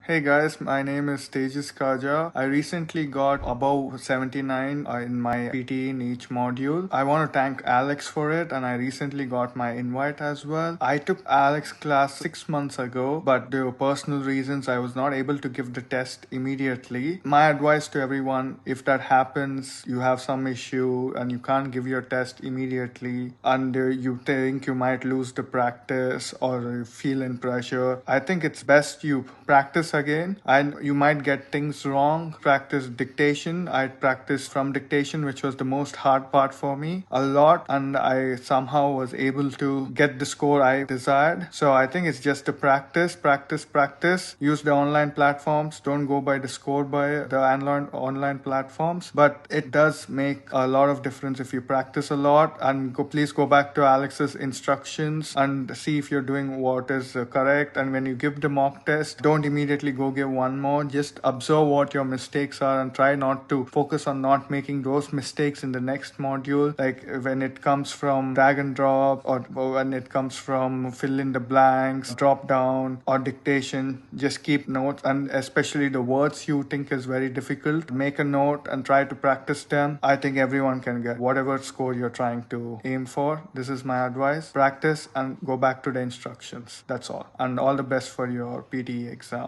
Hey guys, my name is Tejas Kaja. I recently got above 79 in my PTE in each module. I want to thank Alex for it, and I recently got my invite as well. I took Alex class 6 months ago, but due to personal reasons, I was not able to give the test immediately. My advice to everyone, if that happens, you have some issue and you can't give your test immediately, and you think you might lose the practice or you feel in pressure, I think it's best you practice again, and you might get things wrong. Practice dictation. I practiced from dictation, which was the most hard part for me a lot, and I somehow was able to get the score I desired. So I think it's just a practice. Use the online platforms. Don't go by the score by the online platforms, but it does make a lot of difference if you practice a lot. And please go back to Alex's instructions and see if you're doing what is correct. And when you give the mock test, don't immediately go give one more. Just observe what your mistakes are and try not to focus on not making those mistakes in the next module. Like when it comes from drag and drop, or when it comes from fill in the blanks, drop down, or dictation, just keep notes, and especially the words you think is very difficult, make a note and try to practice them. I think everyone can get whatever score you're trying to aim for. This is my advice. Practice and go back to the instructions. That's all. And all the best for your PTE exam.